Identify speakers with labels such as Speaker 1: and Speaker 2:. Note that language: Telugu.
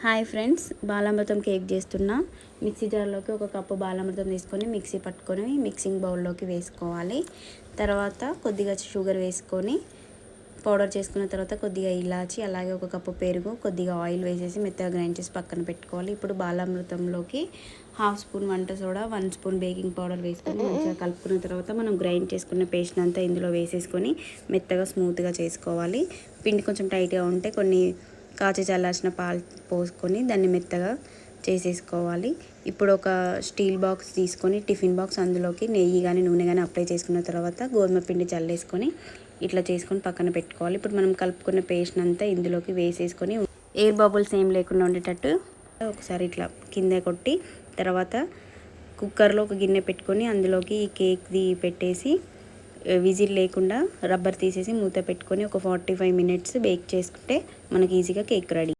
Speaker 1: హాయ్ ఫ్రెండ్స్, బాలామృతం కేక్ చేస్తున్నా. మిక్సీ జార్లోకి ఒక కప్పు బాలామృతం తీసుకొని మిక్సీ పట్టుకొని మిక్సింగ్ బౌల్లోకి వేసుకోవాలి. తర్వాత కొద్దిగా షుగర్ వేసుకొని పౌడర్ చేసుకున్న తర్వాత కొద్దిగా ఇలాచి, అలాగే ఒక కప్పు పెరుగు, కొద్దిగా ఆయిల్ వేసేసి మెత్తగా గ్రైండ్ చేసి పక్కన పెట్టుకోవాలి. ఇప్పుడు బాలామృతంలోకి 1/2 స్పూన్ వంట సోడా, 1 స్పూన్ బేకింగ్ పౌడర్ వేసుకొని మంచిగా కలుపుకున్న తర్వాత మనం గ్రైండ్ చేసుకున్న పేస్ట్ అంతా ఇందులో వేసేసుకొని మెత్తగా స్మూత్గా చేసుకోవాలి. పిండి కొంచెం టైట్గా ఉంటే కొన్ని కాచి చల్లార్చిన పాలు పోసుకొని దాన్ని మెత్తగా చేసేసుకోవాలి. ఇప్పుడు ఒక స్టీల్ బాక్స్ తీసుకొని టిఫిన్ బాక్స్, అందులోకి నెయ్యి కానీ నూనె కానీ అప్లై చేసుకున్న తర్వాత గోధుమ పిండి చల్లేసుకొని ఇట్లా చేసుకొని పక్కన పెట్టుకోవాలి. ఇప్పుడు మనం కలుపుకున్న పేస్ట్ అంతా ఇందులోకి వేసేసుకొని ఎయిర్ బబుల్స్ ఏం లేకుండా ఉండేటట్టు ఒకసారి ఇట్లా కింద కొట్టి తర్వాత కుక్కర్లో ఒక గిన్నె పెట్టుకొని అందులోకి ఈ కేక్ది పెట్టేసి విజిల్ లేకుండా రబ్బర్ తీసేసి మూత పెట్టుకొని ఒక 45 మినిట్స్ బేక్ చేసుకుంటే మనకి ఈజీగా కేక్ రెడీ.